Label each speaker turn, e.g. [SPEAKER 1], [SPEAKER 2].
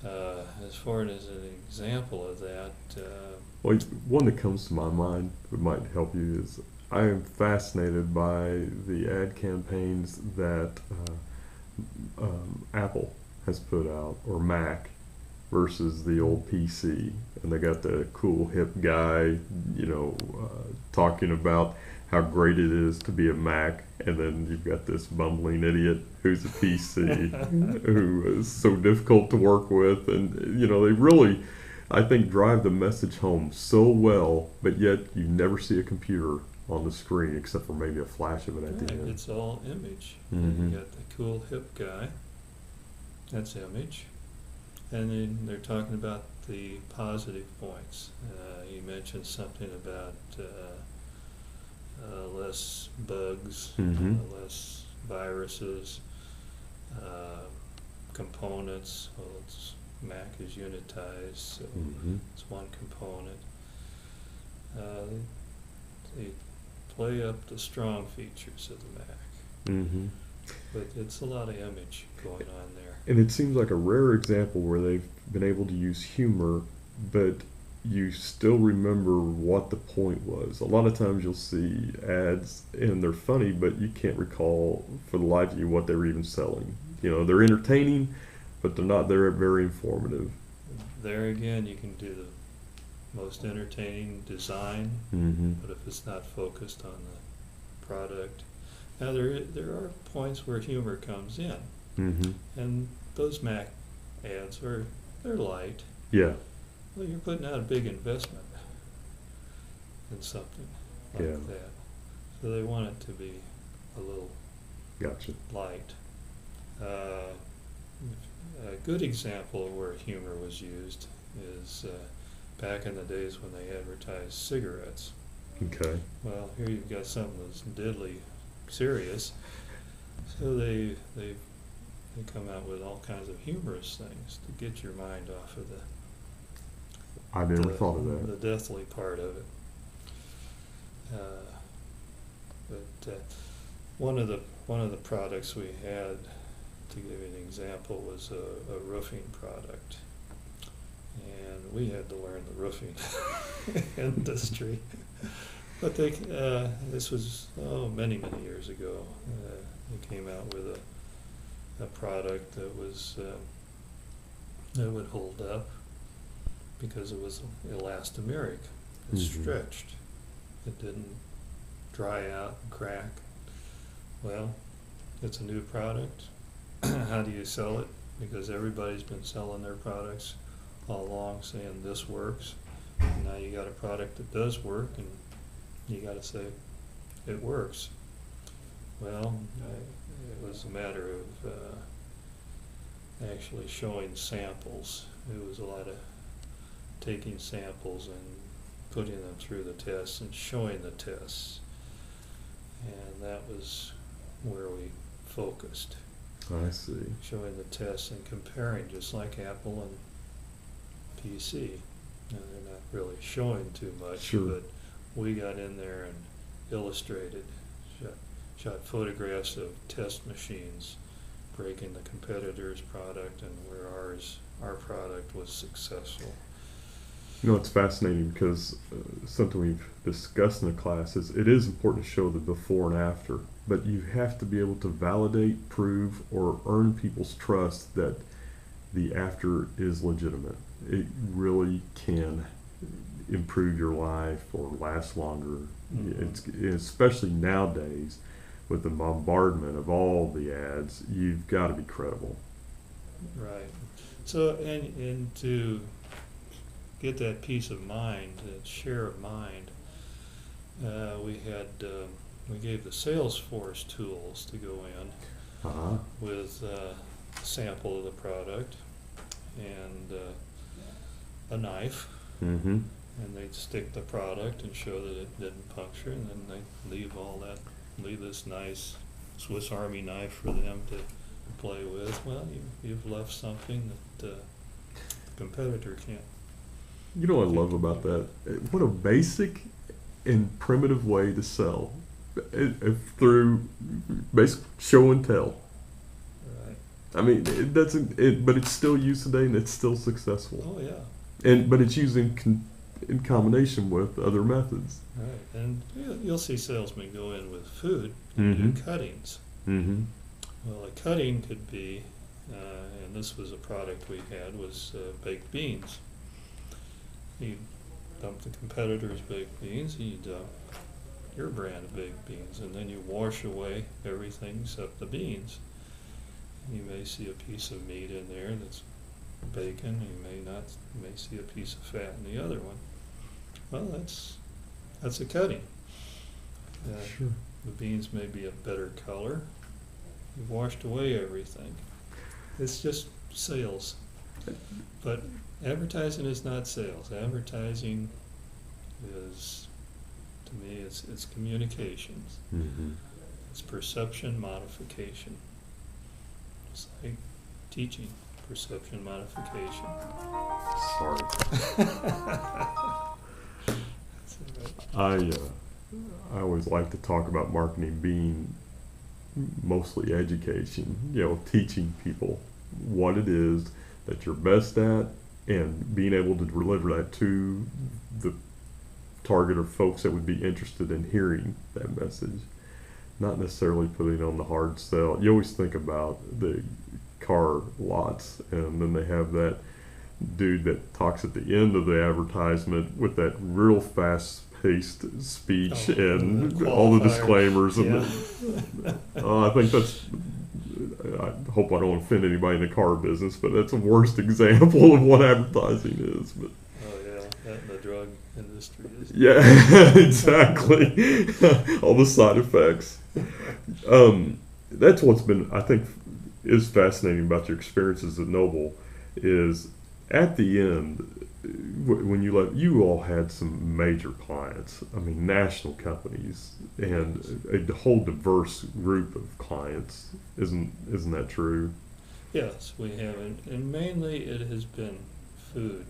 [SPEAKER 1] As far as an example of that,
[SPEAKER 2] Well, one that comes to my mind that might help you is I am fascinated by the ad campaigns that Apple has put out, or Mac, versus the old PC. And they got the cool hip guy, talking about how great it is to be a Mac, and then you've got this bumbling idiot who's a PC, who is so difficult to work with, and they really, I think, drive the message home so well, but yet you never see a computer on the screen except for maybe a flash of it at the
[SPEAKER 1] right,
[SPEAKER 2] end.
[SPEAKER 1] it's all image.
[SPEAKER 2] Mm-hmm.
[SPEAKER 1] You got the cool hip guy, that's image. And then they're talking about the positive points. You mentioned something about less bugs,
[SPEAKER 2] Mm-hmm.
[SPEAKER 1] less viruses, uh, components. Well, Mac is unitized, so
[SPEAKER 2] Mm-hmm.
[SPEAKER 1] it's one component. Uh, they play up the strong features of the Mac,
[SPEAKER 2] Mm-hmm.
[SPEAKER 1] but it's a lot of image going on there.
[SPEAKER 2] And it seems like a rare example where they've been able to use humor, but you still remember what the point was. A lot of times you'll see ads and they're funny, but you can't recall for the life of you what they were even selling. They're entertaining, but they're not. They're very informative.
[SPEAKER 1] There again, you can do the most entertaining design,
[SPEAKER 2] Mm-hmm.
[SPEAKER 1] but if it's not focused on the product. Now there are points where humor comes in,
[SPEAKER 2] Mm-hmm.
[SPEAKER 1] and those Mac ads they're light.
[SPEAKER 2] Yeah.
[SPEAKER 1] Well, you're putting out a big investment in something like
[SPEAKER 2] Yeah.
[SPEAKER 1] that, so they want it to be a little
[SPEAKER 2] Gotcha.
[SPEAKER 1] light. Uh, a good example of where humor was used is back in the days when they advertised cigarettes.
[SPEAKER 2] Okay.
[SPEAKER 1] Well, here you've got something that's deadly serious, so they come out with all kinds of humorous things to get your mind off of
[SPEAKER 2] I never thought of
[SPEAKER 1] the
[SPEAKER 2] that.
[SPEAKER 1] deathly part of it. But one of the products we had, to give you an example, was a roofing product, and we had to learn the roofing industry. But this was many years ago. They came out with a product that would hold up because it was elastomeric. It
[SPEAKER 2] Mhm.
[SPEAKER 1] stretched. It didn't dry out and crack. Well, it's a new product. How do you sell it? Because everybody's been selling their products all along saying this works. And now you got a product that does work, and you got to say it works. Well, it was a matter of actually showing samples. It was a lot of taking samples and putting them through the tests and showing the tests. And that was where we focused,
[SPEAKER 2] I see.
[SPEAKER 1] showing the tests and comparing, just like Apple and PC. Now, they're not really showing too much,
[SPEAKER 2] Sure.
[SPEAKER 1] but we got in there and illustrated, shot photographs of test machines breaking the competitor's product and where our product was successful.
[SPEAKER 2] It's fascinating because something we've discussed in the class is it is important to show the before and after, but you have to be able to validate, prove, or earn people's trust that the after is legitimate. It really can improve your life or last longer.
[SPEAKER 1] Mhm.
[SPEAKER 2] It's especially nowadays with the bombardment of all the ads. You've got to be credible.
[SPEAKER 1] Right. So, and to get that peace of mind, that share of mind, we gave the Salesforce tools to go in
[SPEAKER 2] Uh-huh.
[SPEAKER 1] with a sample of the product and a knife,
[SPEAKER 2] Mm-hmm.
[SPEAKER 1] and they'd stick the product and show that it didn't puncture, and then they'd leave this nice Swiss Army knife for them to play with. Well, you've left something that competitor can't.
[SPEAKER 2] You know what I love about that? What a basic and primitive way to sell. Through basic show and tell.
[SPEAKER 1] Right.
[SPEAKER 2] I mean, it doesn't. But it's still used today, and it's still successful.
[SPEAKER 1] Oh, yeah.
[SPEAKER 2] But it's used in combination with other methods.
[SPEAKER 1] Right. And you'll see salesmen go in with food
[SPEAKER 2] Mm-hmm.
[SPEAKER 1] and do cuttings.
[SPEAKER 2] Mm-hmm.
[SPEAKER 1] Well, a cutting could be, and this was a product we had, was baked beans. You dump the competitor's baked beans, you dump your brand of baked beans, and then you wash away everything except the beans. You may see a piece of meat in there that's bacon. You may not. You may see a piece of fat in the other one. Well, that's a cutting.
[SPEAKER 2] Sure.
[SPEAKER 1] The beans may be a better color. You've washed away everything. It's just sales. But advertising is not sales. Advertising is, to me, it's communications.
[SPEAKER 2] Mm-hmm.
[SPEAKER 1] It's perception modification. It's like teaching, perception modification.
[SPEAKER 2] Sorry.
[SPEAKER 1] That's all right.
[SPEAKER 2] I always like to talk about marketing being mostly education. Teaching people what it is that you're best at, and being able to deliver that to the target of folks that would be interested in hearing that message. Not necessarily putting on the hard sell. You always think about the car lots, and then they have that dude that talks at the end of the advertisement with that real fast-paced speech and
[SPEAKER 1] the
[SPEAKER 2] all the
[SPEAKER 1] qualifier.
[SPEAKER 2] disclaimers. And
[SPEAKER 1] Yeah.
[SPEAKER 2] I think that's. I hope I don't offend anybody in the car business, but that's the worst example of what advertising is. But
[SPEAKER 1] Oh yeah, that and the drug industry is.
[SPEAKER 2] yeah, exactly. All the side effects. That's what's been, I think, is fascinating about your experiences at Noble. Is at the end, when you all had some major clients. I mean, national companies and a whole diverse group of clients. Isn't that true?
[SPEAKER 1] Yes, we have, and mainly it has been food.